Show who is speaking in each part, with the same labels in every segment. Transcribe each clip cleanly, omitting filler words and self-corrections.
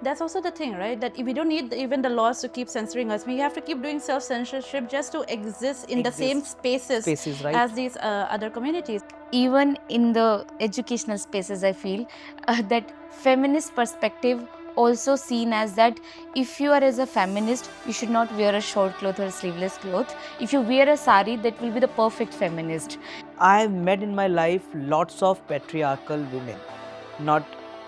Speaker 1: that's also the thing, right? That we don't need even the laws to keep censoring us. We have to keep doing self-censorship just to exist in the same spaces
Speaker 2: right?
Speaker 1: as these other communities.
Speaker 3: Even in the educational spaces, I feel that feminist perspective also seen as that if you are as a feminist, you should not wear a short cloth or sleeveless cloth. If you wear a sari, that will be the perfect feminist.
Speaker 2: I have met in my life lots of patriarchal women, not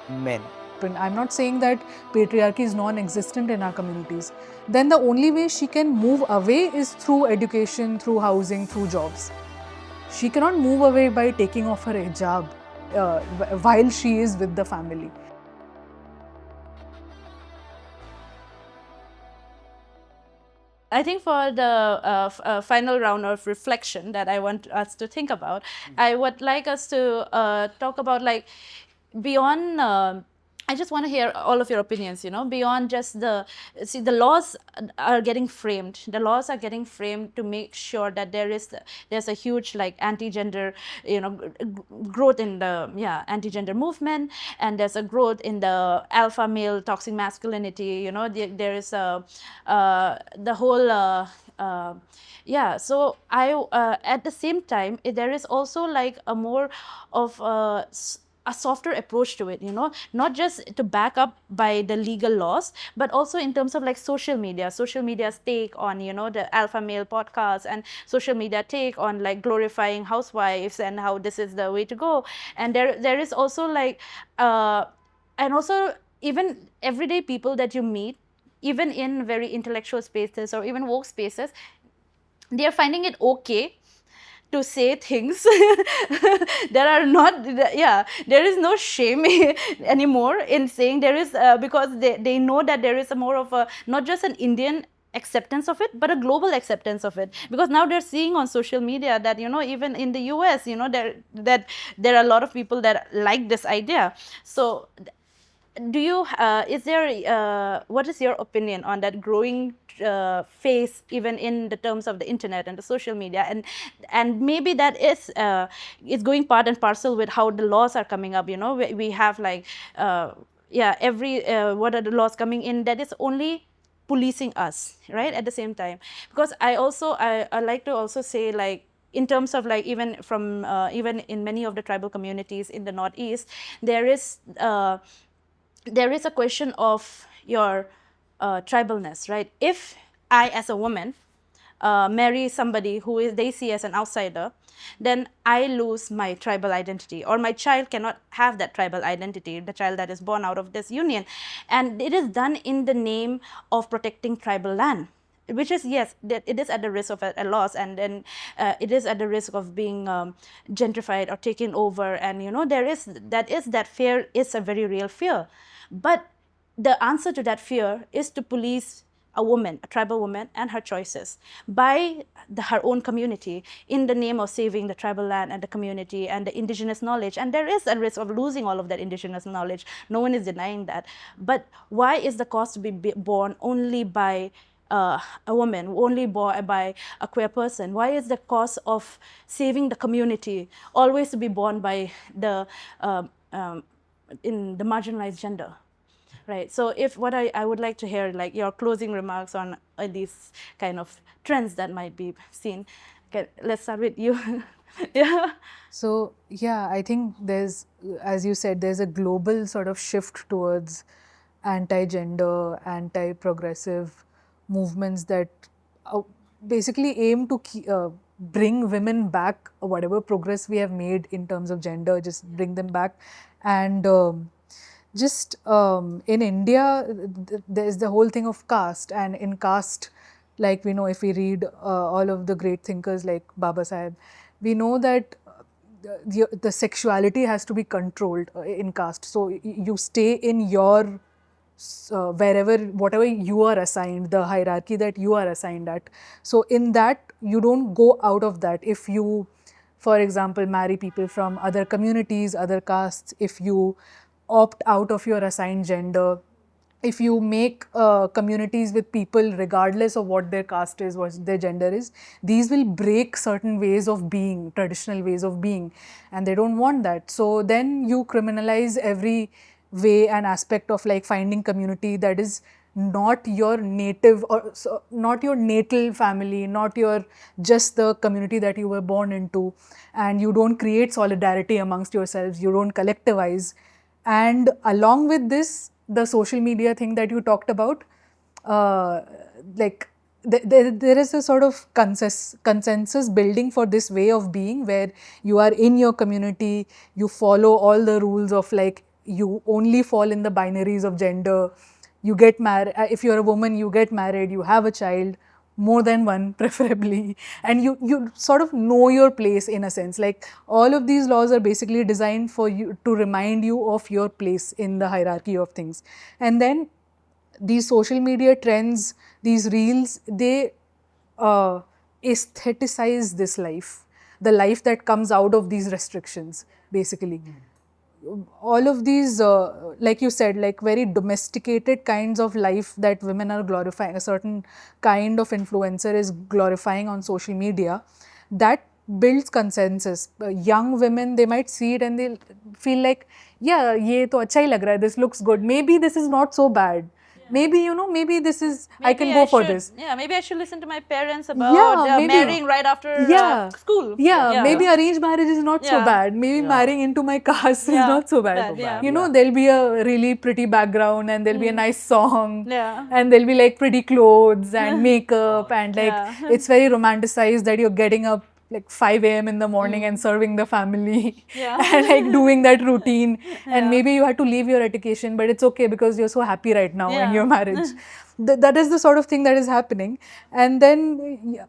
Speaker 2: men.
Speaker 4: And I'm not saying that patriarchy is non-existent in our communities. Then the only way she can move away is through education, through housing, through jobs. She cannot move away by taking off her hijab while she is with the family.
Speaker 1: I think for the final round of reflection that I want us to think about, I would like us to talk about, like, beyond. I just want to hear all of your opinions, beyond just the laws are getting framed. The laws are getting framed to make sure that there's a huge, like, anti-gender, growth in the anti-gender movement, and there's a growth in the alpha male toxic masculinity. There is the whole. So at the same time, there is also, like, a more of a softer approach to it, not just to back up by the legal laws, but also in terms of, like, social media's take on, the alpha male podcast, and social media take on, like, glorifying housewives and how this is the way to go. And there is also, like, and also even everyday people that you meet, even in very intellectual spaces or even woke spaces, they are finding it okay to say things there are not, there is no shame anymore in saying. There is because they know that there is a more of a, not just an Indian acceptance of it, but a global acceptance of it, because now they're seeing on social media that, even in the US, there are a lot of people that like this idea. So do you is there what is your opinion on that growing phase, even in the terms of the internet and the social media, and maybe that is going part and parcel with how the laws are coming up? We have, like, every what are the laws coming in that is only policing us, right, at the same time? Because I like to also say, like, in terms of, like, even from even in many of the tribal communities in the Northeast, there is a question of your tribalness, right? If I, as a woman, marry somebody who they see as an outsider, then I lose my tribal identity, or my child cannot have that tribal identity, the child that is born out of this union. And it is done in the name of protecting tribal land, which is, yes, that it is at the risk of a loss, and then it is at the risk of being gentrified or taken over. And that fear is a very real fear. But the answer to that fear is to police a woman, a tribal woman, and her choices by her own community, in the name of saving the tribal land and the community and the indigenous knowledge. And there is a risk of losing all of that indigenous knowledge. No one is denying that. But why is the cost to be borne only by a woman, only by a queer person? Why is the cost of saving the community always to be borne by the in the marginalized gender? Right. So if what I would like to hear, like, your closing remarks on these kind of trends that might be seen. Okay, let's start with you. Yeah.
Speaker 4: So, I think there's, as you said, there's a global sort of shift towards anti-gender, anti-progressive movements that basically aim to bring women back, whatever progress we have made in terms of gender, just bring them back. And in India, there's the whole thing of caste, and in caste, like, we know, if we read all of the great thinkers like Baba Saheb, we know that the sexuality has to be controlled in caste. So you stay in your whatever you are assigned, the hierarchy that you are assigned at. So in that, you don't go out of that. If you, for example, marry people from other communities, other castes, if you opt out of your assigned gender, if you make communities with people regardless of what their caste is, what their gender is, these will break certain ways of being, traditional ways of being, and they don't want that. So then you criminalize every way and aspect of like finding community that is not your native or not your natal family, not your just the community that you were born into, and you don't create solidarity amongst yourselves, you don't collectivize. And along with this, the social media thing that you talked about, like there is a sort of consensus building for this way of being where you are in your community, you follow all the rules of like you only fall in the binaries of gender, you get married, if you're a woman you get married, you have a child, more than one preferably, and you sort of know your place in a sense. Like all of these laws are basically designed for you to remind you of your place in the hierarchy of things. And then these social media trends, these reels, they aestheticize this life, the life that comes out of these restrictions, basically. All of these, like you said, like very domesticated kinds of life that women are glorifying, a certain kind of influencer is glorifying on social media, that builds consensus. Young women, they might see it and they'll feel like, yeah, ye to acha hi lag raha hai, this looks good. Maybe this is not so bad. Maybe, you know, maybe this is, I can go for this.
Speaker 1: Yeah, maybe I should listen to my parents about marrying right after school.
Speaker 4: Yeah, maybe arranged marriage is not so bad. Maybe marrying into my caste is not so bad. You know, there'll be a really pretty background and there'll be a nice song. And there'll be like pretty clothes and makeup and like it's very romanticized that you're getting up like 5 a.m. in the morning and serving the family and like doing that routine. And maybe you had to leave your education, but it's okay because you're so happy right now in your marriage. That is the sort of thing that is happening. And then,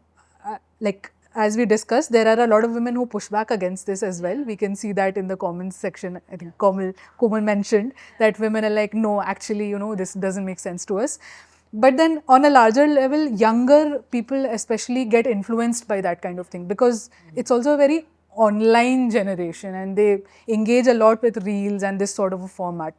Speaker 4: like as we discussed, there are a lot of women who push back against this as well. We can see that in the comments section. I think Komal mentioned that women are like, no, actually, you know, this doesn't make sense to us. But then on a larger level, younger people especially get influenced by that kind of thing because it's also a very online generation and they engage a lot with reels and this sort of a format.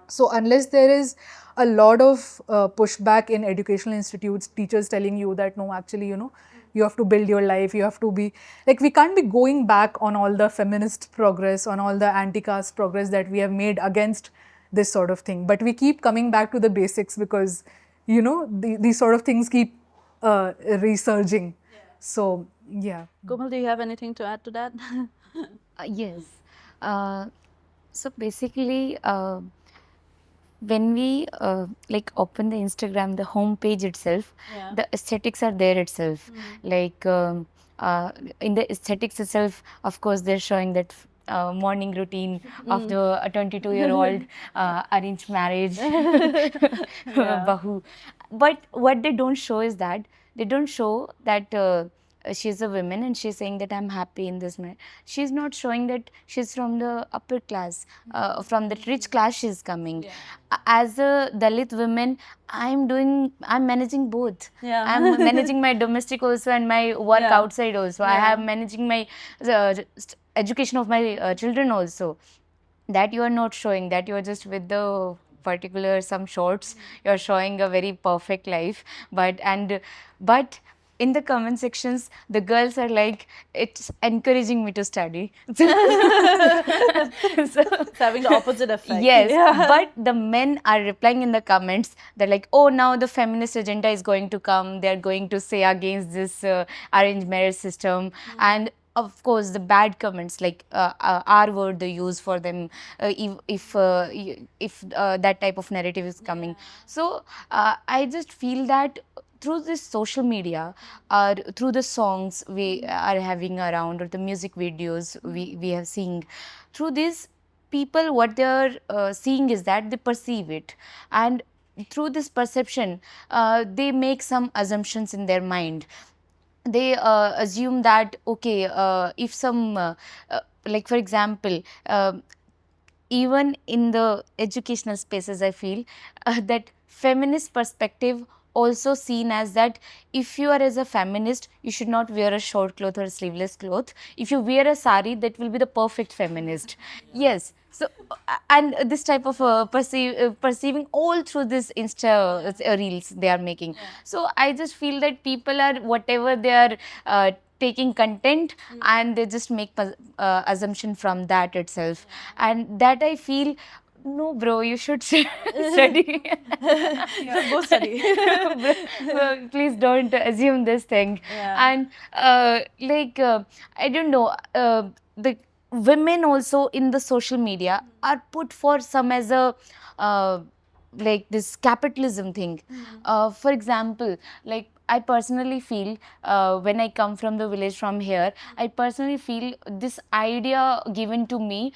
Speaker 4: So unless there is a lot of pushback in educational institutes, teachers telling you that no, actually, you know, you have to build your life, you have to be, like we can't be going back on all the feminist progress, on all the anti-caste progress that we have made against this sort of thing. But we keep coming back to the basics because, you know, these sort of things keep resurging. So, yeah.
Speaker 1: Komal, do you have anything to add to that?
Speaker 3: Yes. So basically, when we like open the Instagram, the home page itself, the aesthetics are there itself. Like in the aesthetics itself, of course, they're showing that morning routine of the 22-year-old arranged marriage bahu. But what they don't show is that they don't show that she's a woman and she's saying that I'm happy in this marriage. She's not showing that she's from the upper class, from the rich class she's coming. As a Dalit woman, I'm managing both. I'm managing my domestic also and my work outside also. I have managing my education of my children also. That you are not showing, that you are just with the particular some shorts, you're showing a very perfect life. But in the comment sections, the girls are like, it's encouraging me to study. So,
Speaker 1: It's having the opposite effect.
Speaker 3: yes, but the men are replying in the comments. They're like, oh, now the feminist agenda is going to come. They're going to say against this arranged marriage system. And of course, the bad comments like R word they use for them if that type of narrative is coming. So I just feel that through this social media or through the songs we are having around or the music videos we are seeing, through this people what they are seeing is that they perceive it, and through this perception they make some assumptions in their mind. They assume that okay, if some like for example, even in the educational spaces I feel that feminist perspective also seen as that if you are as a feminist you should not wear a short cloth or sleeveless cloth. If you wear a sari, that will be the perfect feminist. Yes. So and this type of perceiving all through this insta reels they are making. So I just feel that people are whatever they are taking content and they just make assumption from that itself. And that I feel No, bro, you should study.
Speaker 1: Just go study.
Speaker 3: Bro, please don't assume this thing.
Speaker 1: Yeah.
Speaker 3: And I don't know, the women also in the social media are put for some as a uh, like this capitalism thing. For example, like I personally feel, when I come from the village from here, I personally feel this idea given to me,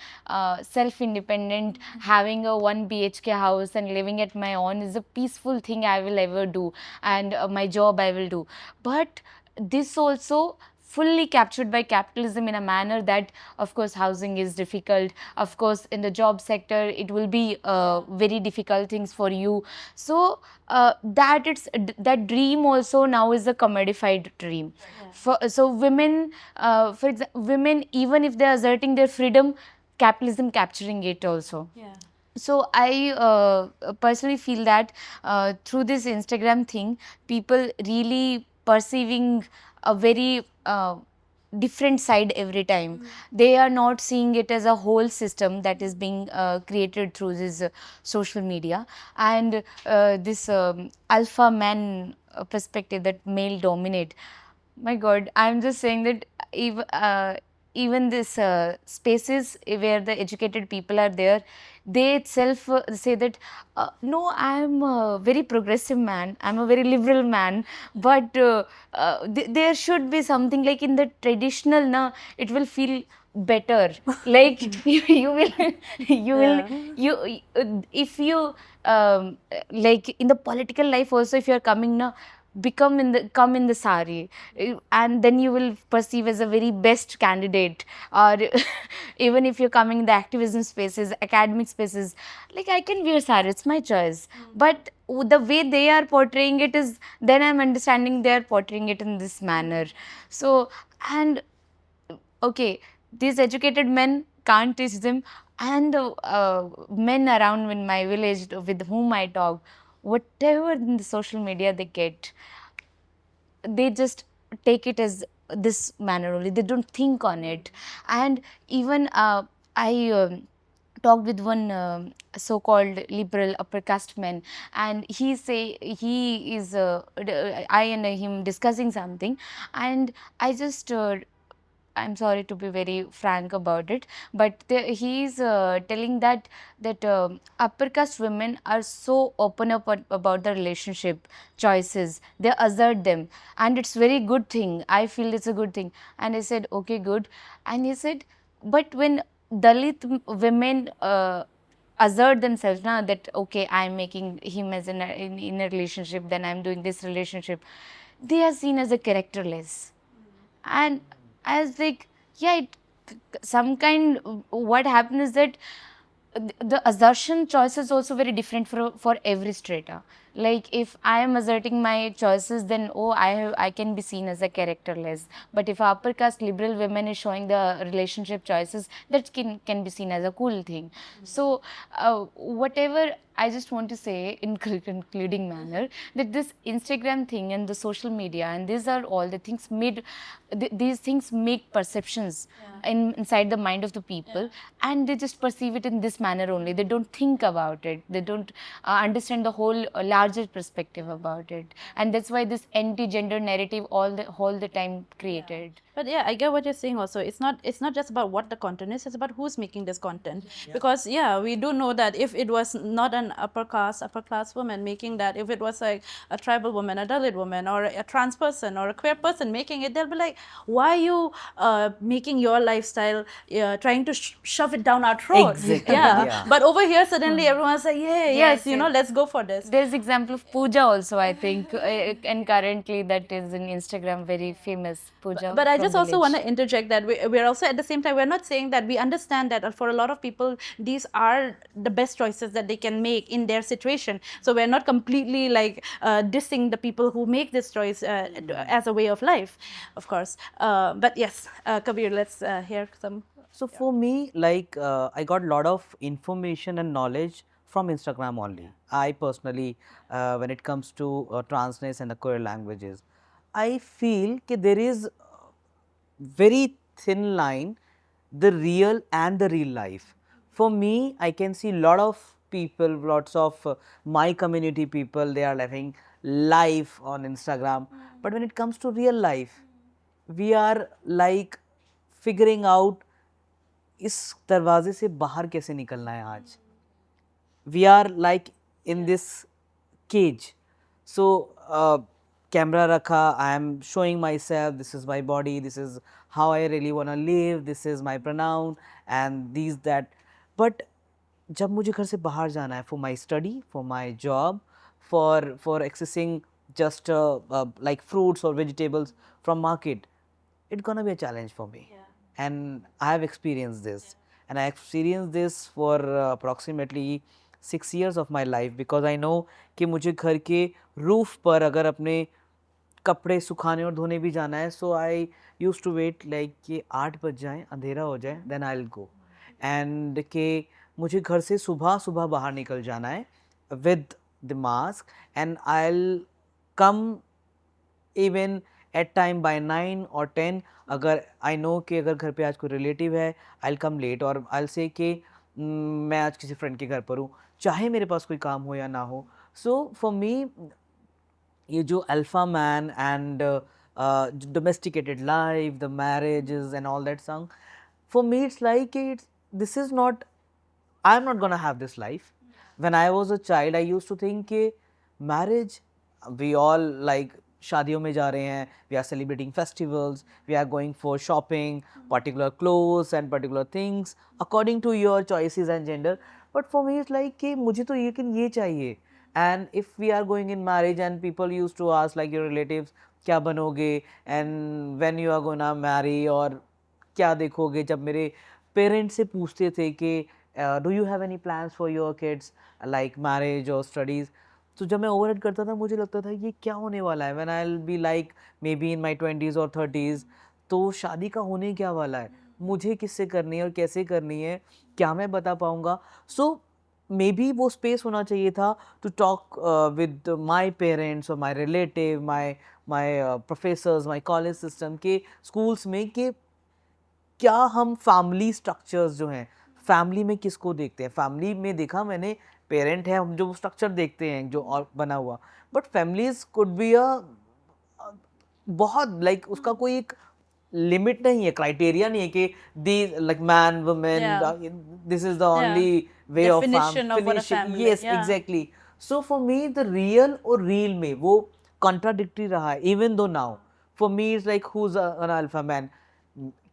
Speaker 3: self-independent, having a 1 BHK house and living at my own is a peaceful thing I will ever do, and my job I will do. But this also fully captured by capitalism in a manner that, of course, housing is difficult, of course in the job sector it will be very difficult things for you. So that dream also now is a commodified dream. So women, for example, women, even if they are asserting their freedom, capitalism capturing it also.
Speaker 1: Yeah.
Speaker 3: So I personally feel that through this Instagram thing, people really perceiving a very different side every time. They are not seeing it as a whole system that is being created through this social media, and this alpha man perspective that male dominate. My God, I'm just saying that even this spaces where the educated people are there, they itself say that no, I'm a very progressive man, I'm a very liberal man, but there should be something like in the traditional, na, it will feel better. Like you will, you will, if you like in the political life also, if you are coming now, come in the sari, and then you will perceive as a very best candidate. Or even if you're coming in the activism spaces, academic spaces, like I can wear sari, it's my choice. But the way they are portraying it is, then I'm understanding they are portraying it in this manner. So, and okay, these educated men can't teach them, and men around in my village with whom I talk, whatever in the social media they get, they just take it as this manner only, they don't think on it. And even I talked with one so-called liberal upper caste man, and he is I and him discussing something, and I just I'm sorry to be very frank about it, but he's telling that upper caste women are so open up about the relationship choices. They assert them, and it's very good thing. I feel it's a good thing. And I said, okay, good. And he said, but when Dalit women assert themselves, now that okay, I'm making him as in a relationship, then I'm doing this relationship, they are seen as a characterless. And I was like, yeah, some kind, what happened is that the assertion choice is also very different for every strata. Like if I am asserting my choices, then oh, I can be seen as a characterless. But if upper caste liberal women is showing the relationship choices, that can be seen as a cool thing. So whatever I just want to say in concluding manner, that this Instagram thing and the social media and these are all the things made, these things make perceptions inside the mind of the people, and they just perceive it in this manner only. They don't think about it. They don't understand the whole larger perspective about it, and that's why this anti-gender narrative all the time created.
Speaker 1: But yeah, I get what you're saying also. It's not just about what the content is, it's about who's making this content. Because yeah, we do know that if it was not an upper class woman making that, if it was like a tribal woman, a Dalit woman, or a trans person or a queer person making it, they'll be like, why are you making your lifestyle, trying to shove it down our throat?
Speaker 2: Exactly,
Speaker 1: Yeah.
Speaker 2: yeah.
Speaker 1: But over here suddenly everyone's like, yeah, yes,
Speaker 3: yes.
Speaker 1: let's go for this.
Speaker 3: There's example of Pooja also, I think, and currently that is in Instagram very famous, Pooja.
Speaker 1: But I
Speaker 3: from
Speaker 1: just also want
Speaker 3: village.
Speaker 1: to interject that we're also at the same time, we're not saying that we understand that for a lot of people these are the best choices that they can make in their situation. So we're not completely like dissing the people who make this choice as a way of life, of course. But yes, Kabir, let's hear some.
Speaker 2: So for me, like I got a lot of information and knowledge from Instagram only. I personally, when it comes to transness and the queer languages, I feel that there is very thin line, the real and the real life. For me, I can see lot of people, lots of my community people, they are living life on Instagram. But when it comes to real life, we are like figuring out इस दरवाजे से बाहर कैसे निकलना है आज. We are like in this cage. So camera rakha, I am showing myself, this is my body, this is how I really want to live, this is my pronoun and these that. But जब मुझे घर से बाहर जाना है for my study, for my job, for accessing just like fruits or vegetables from market, it's gonna be a challenge for me. And I have experienced this. And I experienced this for approximately 6 years of my life because I know कि मुझे घर के roof पर अगर अपने कपड़े सुखाने और धोने भी जाना है, so I used to wait like कि 8 बज जाएं, अंधेरा हो जाए, then I'll go. And कि मुझे घर से सुबह सुबह बाहर निकल जाना है with the mask and I'll come even at time by 9 और 10. अगर आई नो कि अगर घर पे आज कोई रिलेटिव है, आई विल कम लेट और आई विल से कि मैं आज किसी फ्रेंड के घर पर हूँ, चाहे मेरे पास कोई काम हो या ना हो. सो फॉर मी ये जो alpha man and domesticated life, the marriages and all that song, for me it's like this is not, I'm not gonna have this life. When I was a child, I used to think कि marriage, we all like शादियों में जा रहे हैं, we are celebrating festivals, we are going for shopping, particular clothes and particular things according to your choices and gender. But for me it's like कि मुझे तो ये चाहिए. And if we are going in marriage and people used to ask like your relatives क्या बनोगे and when you are gonna marry और क्या देखोगे, जब मेरे पेरेंट्स से पूछते थे कि do you have any plans for your kids like marriage और स्टडीज़, तो जब मैं ओवरहेड करता था मुझे लगता था ये क्या होने वाला है. When I will be like may be in my 20s और 30s, तो शादी का होने क्या वाला है, मुझे किससे करनी है और कैसे करनी है, क्या मैं बता पाऊँगा. सो मे बी वो स्पेस होना चाहिए था to talk with my parents और my relative, my professors, my college system के स्कूल्स में कि क्या हम फैमिली स्ट्रक्चर्स जो हैं, फैमिली में किसको देखते हैं. फैमिली में देखा मैंने पेरेंट है, हम जो स्ट्रक्चर देखते हैं जो और बना हुआ, but families could be a बहुत लाइक उसका कोई एक लिमिट नहीं है, क्राइटेरिया नहीं है कि the like man women this is the only way of
Speaker 1: Definition of what a family,
Speaker 2: yes
Speaker 1: yeah.
Speaker 2: Exactly. So for me the real और रील में वो कॉन्ट्राडिक्टरी रहा है. Even though now for me is like who is an alpha man.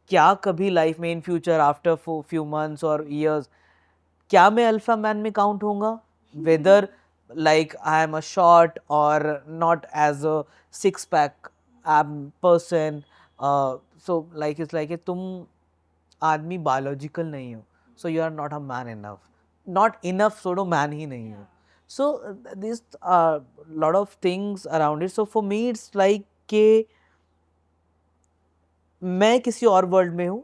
Speaker 2: क्या कभी life में in future after few months और years क्या मैं अल्फा मैन में काउंट होऊंगा, whether like I am a short और not as a six pack person. So like it's like तुम आदमी बायोलॉजिकल नहीं हो, so you are not a man enough, not enough छोड़ो मैन ही नहीं हो. So this lot of things around it. So for me it's like के मैं किसी और वर्ल्ड में हूँ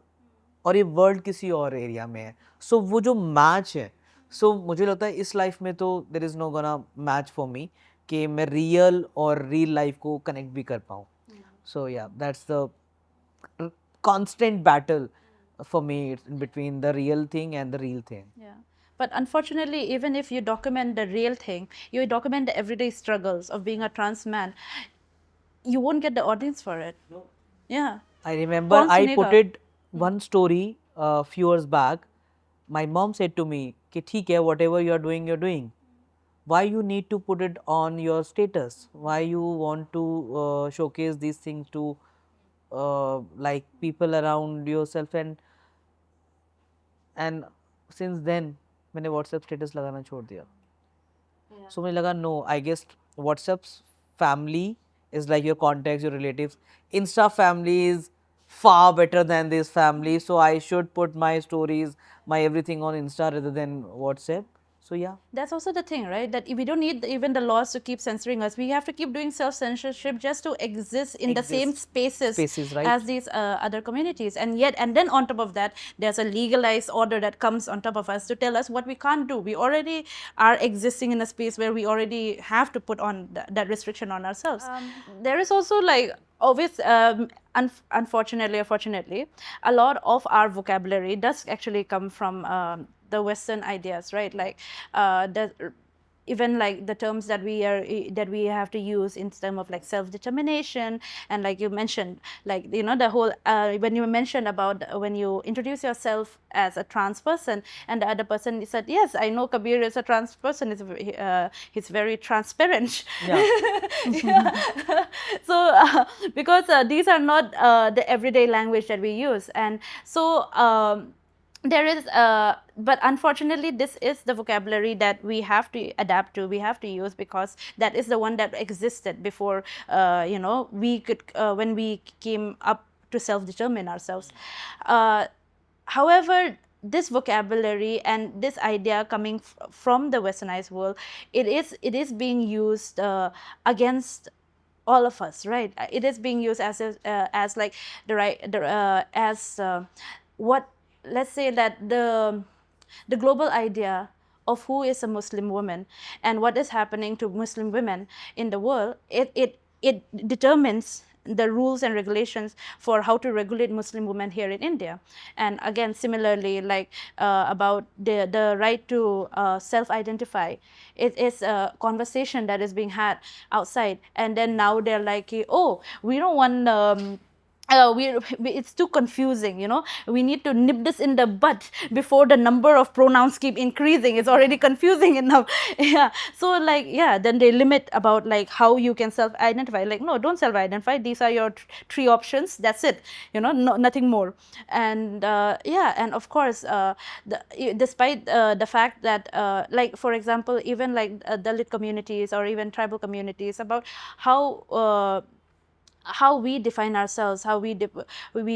Speaker 2: और ये वर्ल्ड किसी और एरिया में है. सो वो जो मैच है, सो मुझे लगता है इस लाइफ में तो there is no gonna match for me कि मैं रियल और रियल लाइफ को कनेक्ट भी कर पाऊँ. सो या that's the constant battle for me in between the real thing and the real thing.
Speaker 1: Yeah. But unfortunately, even if you document the real thing, you document the everyday struggles of being a trans man, you won't get the audience for it. No. Yeah.
Speaker 2: I remember
Speaker 1: कौन
Speaker 2: I
Speaker 1: सुनेगा?
Speaker 2: put it one story a few years back. My mom said to me कि ठीक है, whatever you are doing, you're doing. Why you need to put it on your status? Why you want to showcase these things to like people around yourself? And since then मैंने WhatsApp status लगाना छोड़ दिया. So मुझे लगा no, I guess WhatsApp's family is like your contacts, your relatives. Insta family is far better than this family, so I should put my stories, my everything on Insta rather than WhatsApp. So yeah.
Speaker 1: That's also the thing, right? That we don't need even the laws to keep censoring us. We have to keep doing self-censorship just to exist in the same spaces
Speaker 2: right?
Speaker 1: as these other communities. And then on top of that, there's a legalized order that comes on top of us to tell us what we can't do. We already are existing in a space where we already have to put on that restriction on ourselves. There is also like always, unfortunately or fortunately, a lot of our vocabulary does actually come from the Western ideas, right? Like even like the terms that we have to use in terms of like self-determination, and like you mentioned, like the whole when you mentioned about when you introduce yourself as a trans person, and the other person said, yes, I know Kabir is a trans person, he's very transparent.
Speaker 2: Yeah.
Speaker 1: Yeah. So because these are not the everyday language that we use, and so there is but unfortunately this is the vocabulary that we have to adapt to, we have to use, because that is the one that existed before we could when we came up to self-determine ourselves. However, this vocabulary and this idea coming from the westernized world, it is being used against all of us, right? It is being used as like the right as what, let's say that the global idea of who is a Muslim woman and what is happening to Muslim women in the world, it determines the rules and regulations for how to regulate Muslim women here in India. And again, similarly, like about the right to self-identify, it is a conversation that is being had outside, and then now they're like, oh, we don't want it's too confusing, we need to nip this in the bud before the number of pronouns keep increasing. It's already confusing enough. Yeah, so like, yeah, then they limit about like how you can self-identify, like, no, don't self-identify, these are your three options, that's it, nothing more. And yeah, and of course despite the fact that like, for example, even like Dalit communities or even tribal communities, about how we define ourselves, how we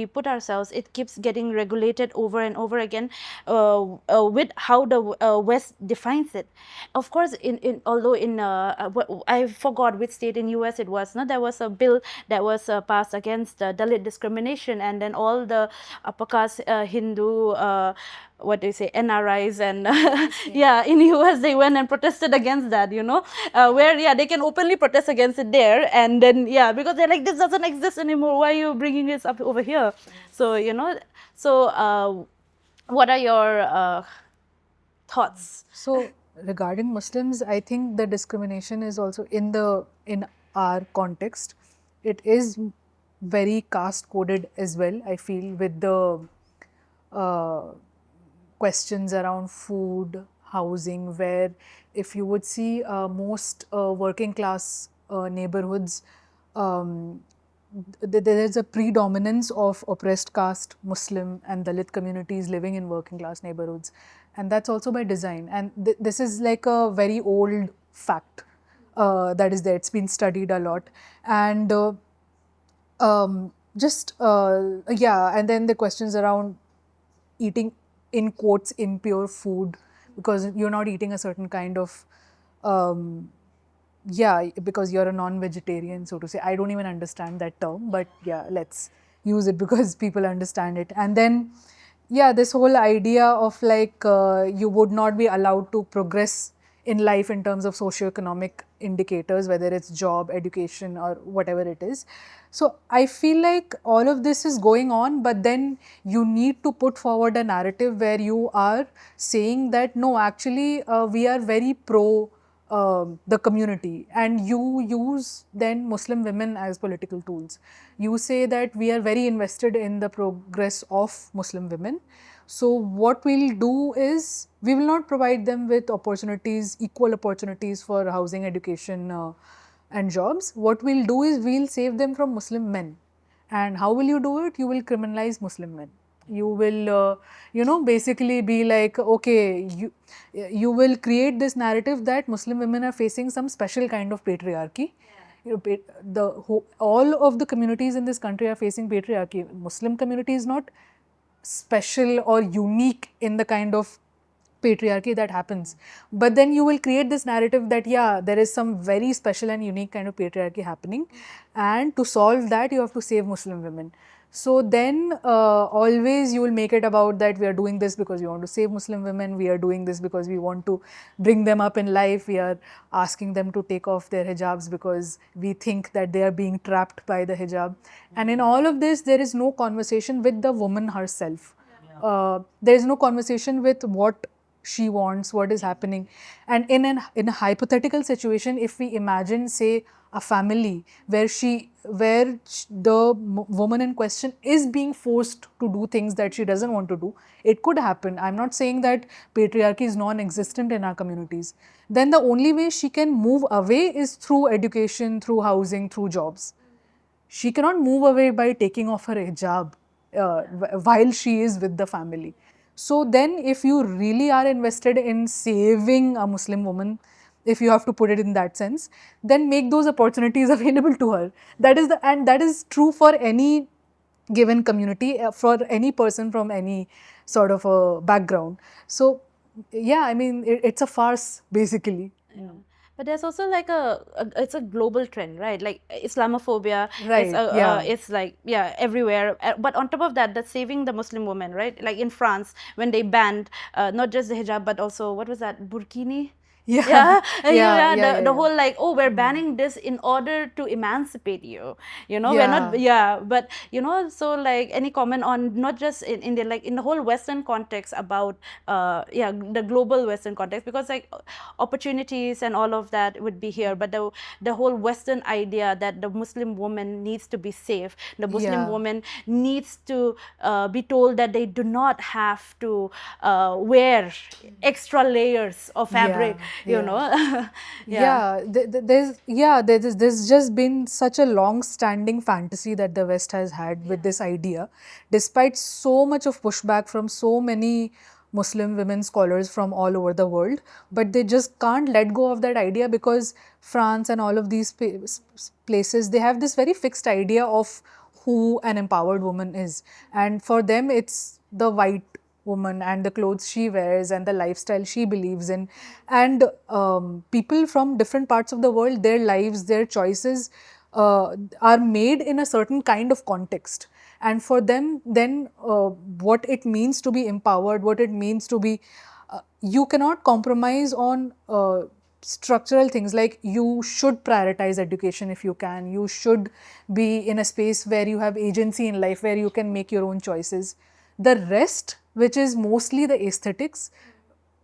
Speaker 1: put ourselves, it keeps getting regulated over and over again with how the West defines it. Of course, although in I forgot which state in US it was, no, there was a bill that was passed against Dalit discrimination, and then all the upper caste Hindu what do you say, NRIs and yeah, in US they went and protested against that, where, yeah, they can openly protest against it there, and then, yeah, because they're like, this doesn't exist anymore, why are you bringing this up over here? So what are your thoughts?
Speaker 4: So regarding Muslims, I think the discrimination is also in our context. It is very caste coded as well, I feel, with the questions around food, housing, where if you would see most working class neighborhoods, there is a predominance of oppressed caste, Muslim and Dalit communities living in working class neighborhoods. And that's also by design. And this is like a very old fact that is there. It's been studied a lot. And yeah, and then the questions around eating, in quotes, impure food, because you're not eating a certain kind of yeah, because you're a non-vegetarian, so to say. I don't even understand that term, but yeah, let's use it because people understand it. And then, yeah, this whole idea of like you would not be allowed to progress in life in terms of socioeconomic indicators, whether it's job, education, or whatever it is. So I feel like all of this is going on, but then you need to put forward a narrative where you are saying that, no, actually, we are very pro the community, and you use then Muslim women as political tools. You say that we are very invested in the progress of Muslim women. So what we'll do is we will not provide them with opportunities, equal opportunities for housing, education and jobs. What we'll do is we'll save them from Muslim men. And how will you do it? You will criminalize Muslim men. You will, basically be like, okay, you will create this narrative that Muslim women are facing some special kind of patriarchy. All of the communities in this country are facing patriarchy. Muslim community is not special or unique in the kind of patriarchy that happens. But then you will create this narrative that, yeah, there is some very special and unique kind of patriarchy happening, and to solve that you have to save Muslim women. So then always you will make it about that we are doing this because we want to save Muslim women, we are doing this because we want to bring them up in life, we are asking them to take off their hijabs because we think that they are being trapped by the hijab. And in all of this, there is no conversation with the woman herself. There is no conversation with what she wants, what is happening. And in a hypothetical situation, if we imagine, say, a family where the woman in question is being forced to do things that she doesn't want to do, it could happen. I'm not saying that patriarchy is non-existent in our communities. Then the only way she can move away is through education, through housing, through jobs. She cannot move away by taking off her hijab while she is with the family. So then, if you really are invested in saving a Muslim woman, if you have to put it in that sense, then make those opportunities available to her. And that is true for any given community, for any person from any sort of a background. So yeah, I mean, it's a farce basically.
Speaker 1: Yeah. But there's also like it's a global trend, right? Like Islamophobia,
Speaker 4: Right, yeah.
Speaker 1: it's like, yeah, everywhere. But on top of that, that's saving the Muslim woman, right? Like in France, when they banned not just the hijab, but also, what was that, burkini?
Speaker 4: Yeah,
Speaker 1: Yeah,
Speaker 4: yeah, yeah,
Speaker 1: the
Speaker 4: yeah.
Speaker 1: whole like, oh, we're banning this in order to emancipate you. You know, we're not,
Speaker 4: Yeah.
Speaker 1: yeah, but you know, so like any comment on not just in India, like in the whole Western context about, yeah, the global Western context, because like opportunities and all of that would be here, but the whole Western idea that the Muslim woman needs to be safe, the Muslim
Speaker 4: Yeah.
Speaker 1: woman needs to be told that they do not have to wear extra layers of fabric,
Speaker 4: Yeah,
Speaker 1: you
Speaker 4: yeah.
Speaker 1: know.
Speaker 4: Yeah, there's just been such a long-standing fantasy that the West has had with this idea, despite so much of pushback from so many Muslim women scholars from all over the world. But they just can't let go of that idea because France and all of these places, they have this very fixed idea of who an empowered woman is, and for them it's the white woman and the clothes she wears and the lifestyle she believes in. And people from different parts of the world, their lives, their choices are made in a certain kind of context. And for them, then what it means to be empowered, what it means to be, you cannot compromise on structural things like you should prioritize education if you can, you should be in a space where you have agency in life, where you can make your own choices. The rest, which is mostly the aesthetics,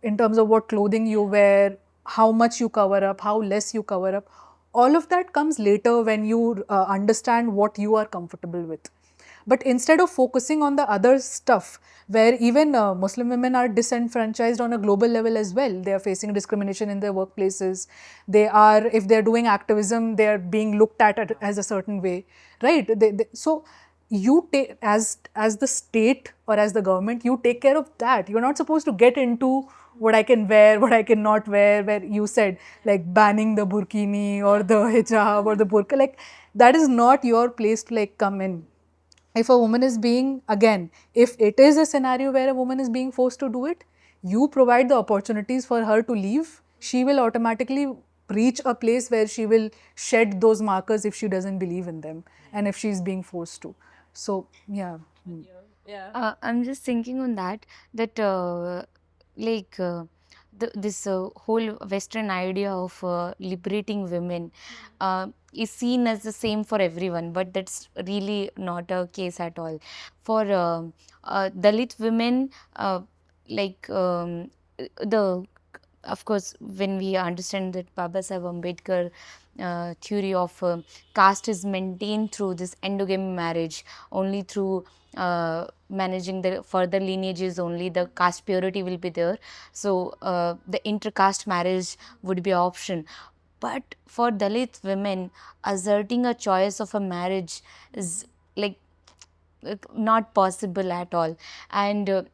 Speaker 4: in terms of what clothing you wear, how much you cover up, how less you cover up, all of that comes later when you understand what you are comfortable with. But instead of focusing on the other stuff, where even Muslim women are disenfranchised on a global level as well, they are facing discrimination in their workplaces. They are, if they're doing activism, they are being looked at as a certain way, right? So you take, as the state or as the government, you take care of that. You're not supposed to get into what I can wear, what I cannot wear, where you said like banning the burkini or the hijab or the burqa, like that is not your place to like come in. If a woman is being, again, if it is a scenario where a woman is being forced to do it, you provide the opportunities for her to leave. She will automatically reach a place where she will shed those markers if she doesn't believe in them and if she's being forced to. So yeah.
Speaker 1: Yeah.
Speaker 3: I'm just thinking on that like this whole Western idea of liberating women is seen as the same for everyone, but that's really not a case at all. For Dalit women, like the of course, when we understand that Baba Sahib Ambedkar theory of caste is maintained through this endogamy marriage, only through managing the further lineages, only the caste purity will be there. So the intercaste marriage would be an option. But for Dalit women, asserting a choice of a marriage is like not possible at all. And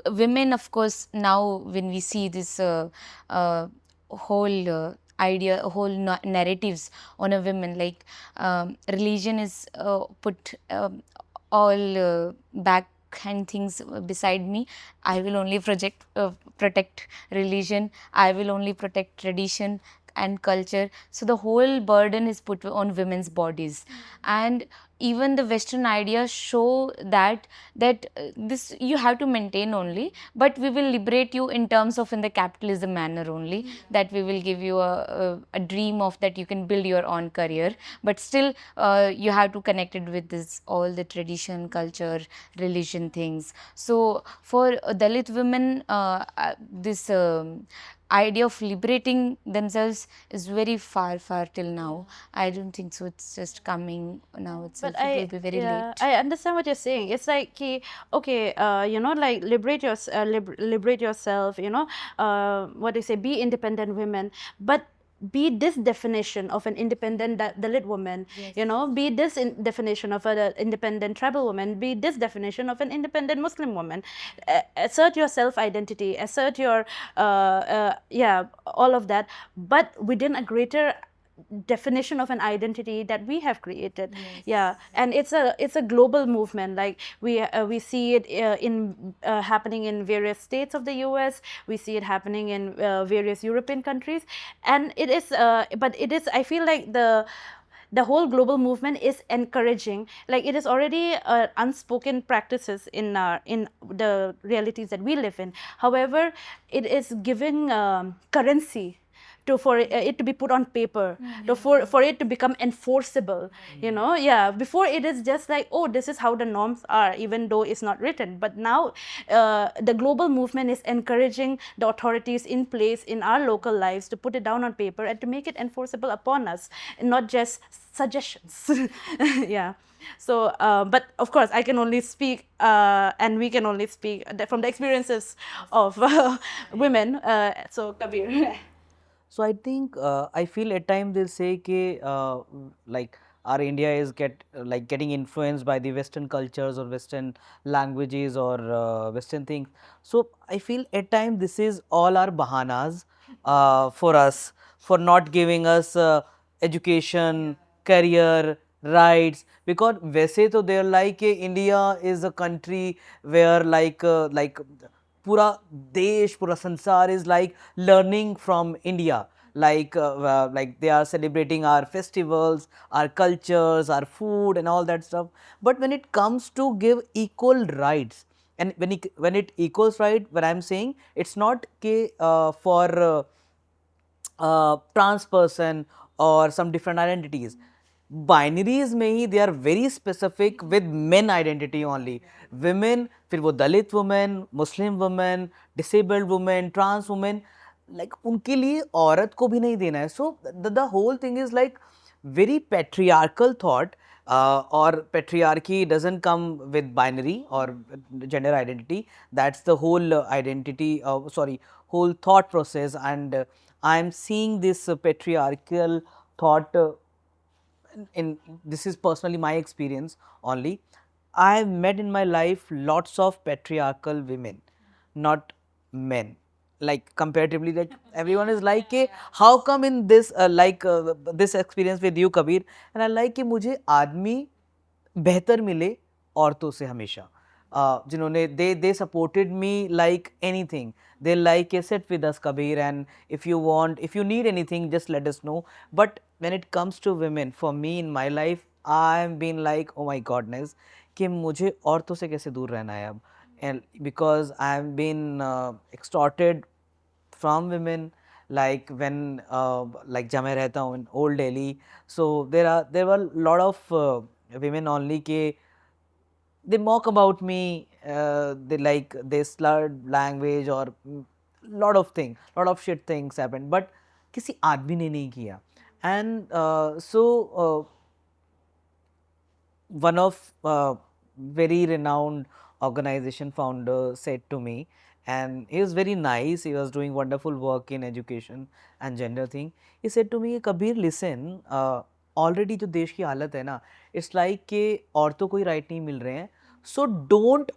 Speaker 3: women, of course, now when we see this whole idea, whole narratives on a women, like religion is put all back and things beside me. I will only protect religion. I will only protect tradition, and culture, so the whole burden is put on women's bodies. And even the Western ideas show that this you have to maintain only, but we will liberate you in terms of in the capitalism manner only, that we will give you a dream of that you can build your own career, but still you have to connect it with this all the tradition, culture, religion things. So for Dalit women, this idea of liberating themselves is very far till now. I don't think so. It's just coming now itself.
Speaker 1: But
Speaker 3: It will be very late.
Speaker 1: I understand what you're saying. It's like, okay, you know, like liberate yourself. You know, what do you say? Be independent women, but be this definition of an independent Dalit woman.
Speaker 3: Yes.
Speaker 1: You know, be this definition of an independent tribal woman. Be this definition of an independent Muslim woman. Assert your self-identity. Assert your yeah, all of that, but within a greater definition of an identity that we have created.
Speaker 3: Yes.
Speaker 1: Yeah, and it's a global movement. Like we see it in happening in various states of the US. We see it happening in various European countries, and it is but it is, I feel like the whole global movement is encouraging, like it is already unspoken practices in the realities that we live in. However, it is giving currency for it to be put on paper, for it to become enforceable. You know, yeah, before it is just like, oh, this is how the norms are, even though it's not written. But now the global movement is encouraging the authorities in place in our local lives to put it down on paper and to make it enforceable upon us, and not just suggestions. Yeah. So but of course I can only speak and we can only speak from the experiences of women. So Kabir.
Speaker 2: So I think I feel at times they'll say कि like our India is getting influenced by the Western cultures or Western languages or Western things. So I feel at times this is all our bahanas for us, for not giving us education, career, rights. Because वैसे तो they're like India is a country where like पूरा देश, पूरा संसार is like learning from India. Like they are celebrating our festivals, our cultures, our food and all that stuff. But when it comes to give equal rights, and when it equals right, what I'm saying, it's not for trans person or some different identities. Binaries में ही they are very specific with men identity only. Women, फिर वो दलित women, Muslim women, disabled women, trans women, like उनके लिए औरत को भी नहीं देना है. So the whole thing is like very patriarchal thought. Or patriarchy doesn't come with binary or gender identity. That's the whole identity, whole thought process. And I'm seeing this patriarchal thought in this is personally my experience only. I have met in my life lots of patriarchal women, not men. Like comparatively, like everyone is like, how come in this this experience with you, Kabir, and I like कि मुझे आदमी बेहतर मिले औरतों से हमेशा, जिन्होंने they supported me like anything. They like sit with us, Kabir, and if you need anything, just let us know. But when it comes to women, for me in my life, I've been like, oh my godness, कि मुझे औरतों से कैसे दूर रहना है अब, and because I've been extorted from women, like when like जहाँ मैं रहता हूँ in old Delhi, so there were a lot of women only के they mock about me, they slurred language or lot of things, lot of shit things happened, but किसी आदमी ने नहीं किया. And one of very renowned organization founder said to me, and he was very nice, he was doing wonderful work in education and gender thing. He said to me, Kabir, listen, already जो देश की हालत है ना, it's like कि औरतों को ही right नहीं मिल रहे हैं, so don't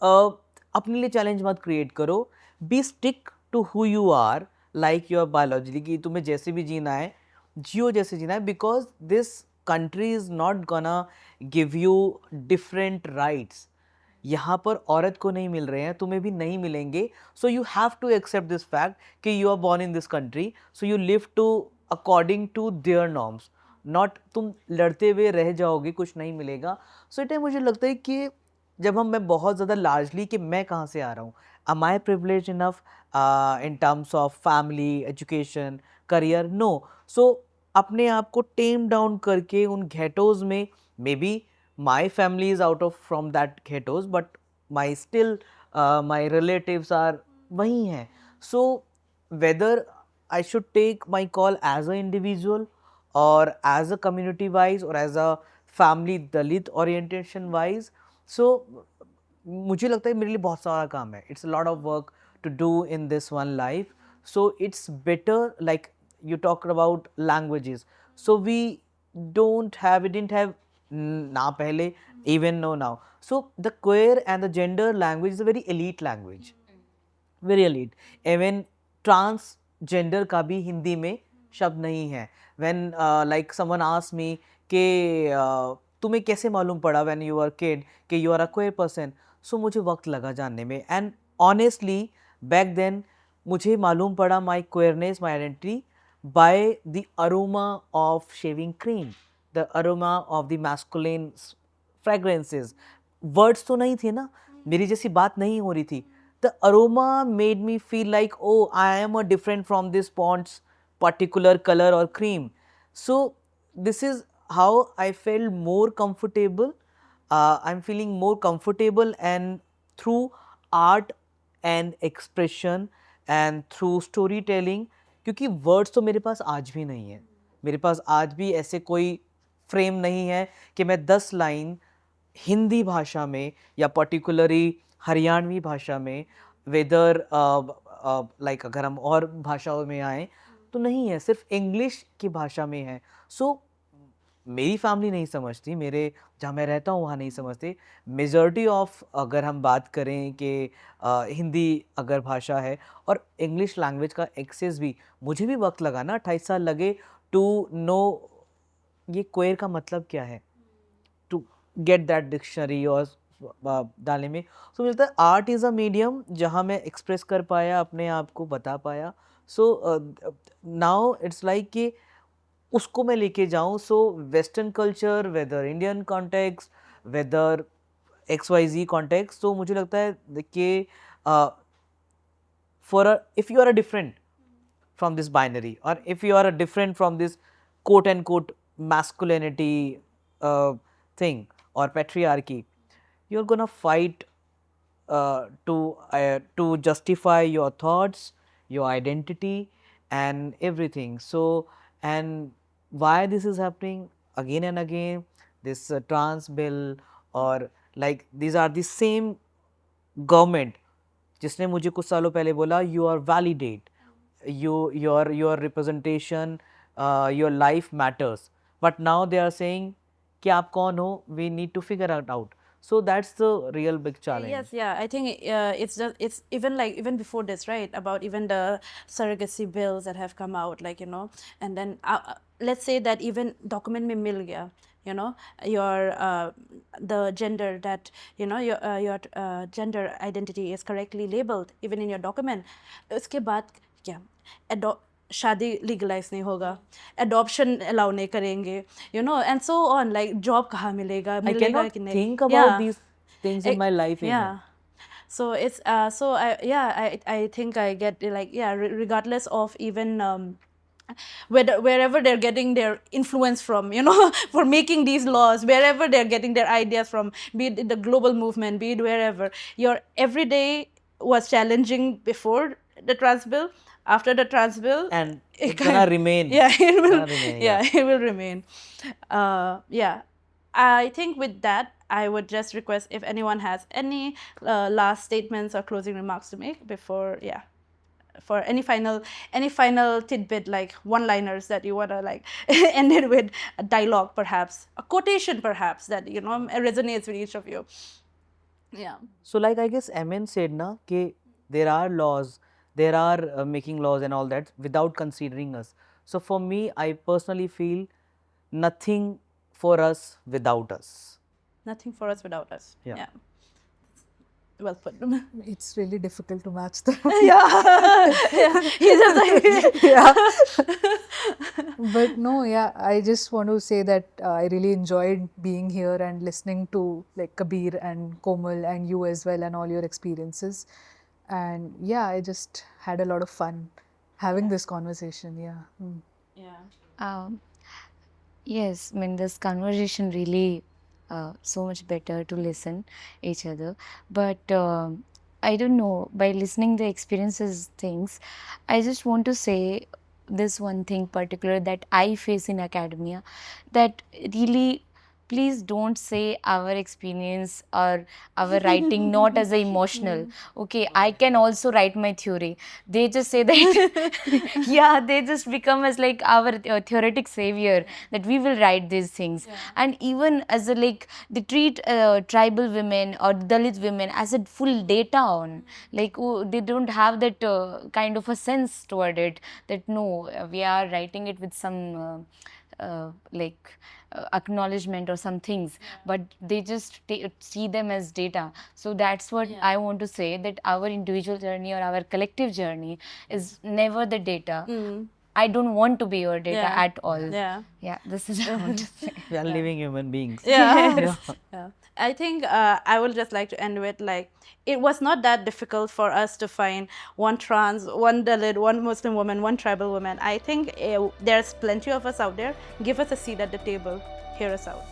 Speaker 2: अपने लिए challenge मत create करो, be stick to who you are, like your biologically, कि तुम्हें जैसे भी जीना है, जियो जैसे जीना है, because this country is not gonna give you different rights. यहाँ पर औरत को नहीं मिल रहे हैं, तुम्हें भी नहीं मिलेंगे. So you have to accept this fact कि you are born in this country, so you live to according to their norms. Not तुम लड़ते हुए रह जाओगे, कुछ नहीं मिलेगा. सो इट मुझे लगता है कि जब मैं बहुत ज़्यादा लार्जली कि मैं कहाँ से आ रहा हूँ, am I privileged enough in terms of family, education, career? No. So अपने आप को टेम डाउन करके उन घेटोज में, may be my family is out of from that ghettos, but my still my relatives are वही हैं. So whether I should take my call as an individual or as a community wise or as a family Dalit orientation wise, so मुझे लगता है मेरे लिए बहुत सारा काम है. It's a lot of work to do in this one life. So it's better, like you talked about languages. So we didn't have ना पहले, even no now. So the queer and the gender language is a very elite language. Very elite. Even transgender का भी हिंदी में शब्द नहीं है. When like someone asked me कि तुम्हें कैसे मालूम पड़ा व्हेन यू आर किड कि you are a queer person. So मुझे वक्त लगा जानने में, एंड ऑनेस्टली बैक देन मुझे मालूम पड़ा my queerness, my identity by the aroma of shaving cream, the aroma of the masculine fragrances. Words तो नहीं थे ना, मेरी जैसी बात नहीं हो रही थी. The aroma made me feel like, oh, I am a different from this pond's particular color or cream. So this is how I felt more comfortable. I'm feeling more comfortable, and through art and expression and through storytelling, क्योंकि words तो मेरे पास आज भी नहीं है. मेरे पास आज भी ऐसे कोई फ्रेम नहीं है कि मैं 10 लाइन हिंदी भाषा में या पर्टिकुलरली हरियाणवी भाषा में, वेदर लाइक अगर हम और भाषाओं में आए तो नहीं है, सिर्फ इंग्लिश की भाषा में है. सो मेरी फैमिली नहीं समझती, मेरे जहाँ मैं रहता हूँ वहाँ नहीं समझते. मेजॉरिटी ऑफ अगर हम बात करें कि हिंदी अगर भाषा है और इंग्लिश लैंग्वेज का एक्सेस भी, मुझे भी वक्त लगा ना, 28 साल लगे टू नो ये क्वेयर का मतलब क्या है, टू गेट दैट डिक्शनरी और डालने में. सो मिलता है आर्ट इज़ अ मीडियम जहाँ मैं एक्सप्रेस कर पाया, अपने आप को बता पाया. सो नाउ इट्स लाइक कि उसको मैं लेके जाऊँ. So western culture, whether Indian context, whether XYZ context, तो मुझे लगता है कि for if you are a different from this binary, or if you are a different from this quote unquote masculinity thing or patriarchy, you're gonna fight to justify your thoughts, your identity and everything. So, and why this is happening again and again, this trans bill, or like these are the same government जिसने मुझे कुछ सालों पहले बोला you are validate, your representation, your life matters, but now they are saying कि आप कौन हो, we need to figure it out. So that's the real big challenge.
Speaker 1: Yes, yeah. I think it's even like even before this, right? About even the surrogacy bills that have come out, like and then let's say that even document में मिल गया, your the gender that your gender identity is correctly labeled even in your document. उसके बाद क्या शादी legalise नहीं होगा, adoption allow नहीं करेंगे, and so on. Like job कहाँ मिलेगा,
Speaker 2: I
Speaker 1: मिलेगा
Speaker 2: cannot
Speaker 1: कि नहीं.
Speaker 2: think about these things in my life.
Speaker 1: Yeah. So it's I think I get like regardless of even wherever they're getting their influence from, for making these laws, wherever they're getting their ideas from, be it the global movement, be it wherever, your everyday was challenging before the trans bill, after the trans bill,
Speaker 2: And it's gonna remain.
Speaker 1: yeah, it will.
Speaker 2: Gonna remain,
Speaker 1: Yeah, it will remain. Yeah, I think with that, I would just request if anyone has any last statements or closing remarks to make before, for any final tidbit, like one-liners that you wanna like end it with, a dialogue perhaps, a quotation perhaps that resonates with each of you. Yeah.
Speaker 2: So like I guess Aiman said na कि there are laws, there are making laws and all that without considering us. So for me, I personally feel nothing for us without us.
Speaker 1: Nothing for us without us.
Speaker 2: Yeah.
Speaker 1: Yeah. Well put.
Speaker 4: It's really difficult to match them.
Speaker 1: Yeah. He's just like
Speaker 4: Yeah. But no, yeah, I just want to say that I really enjoyed being here and listening to like Kabir and Komal and you as well and all your experiences. And yeah, I just had a lot of fun having this conversation. Yeah.
Speaker 1: Yeah.
Speaker 3: Um, yes, I mean, this conversation really so much better to listen each other. But I don't know, by listening the experiences things, I just want to say this one thing particular that I face in academia, that really please don't say our experience or our writing not as a emotional. Okay, I can also write my theory. They just say that yeah, they just become as like our theoretic savior, that we will write these things. And even as a like, they treat tribal women or Dalit women as a full data on, like, oh, they don't have that kind of a sense toward it, that no, we are writing it with some like acknowledgement or some things, but they just see them as data. So that's what I want to say, that our individual journey or our collective journey is never the data. I don't want to be your data
Speaker 1: Yeah.
Speaker 3: at all.
Speaker 1: Yeah.
Speaker 3: Yeah, this is what I want to say.
Speaker 2: We are living human beings.
Speaker 1: Yeah.
Speaker 3: Yes.
Speaker 1: Yeah. I think I would just like to end with like, it was not that difficult for us to find one trans, one Dalit, one Muslim woman, one tribal woman. I think there's plenty of us out there. Give us a seat at the table. Hear us out.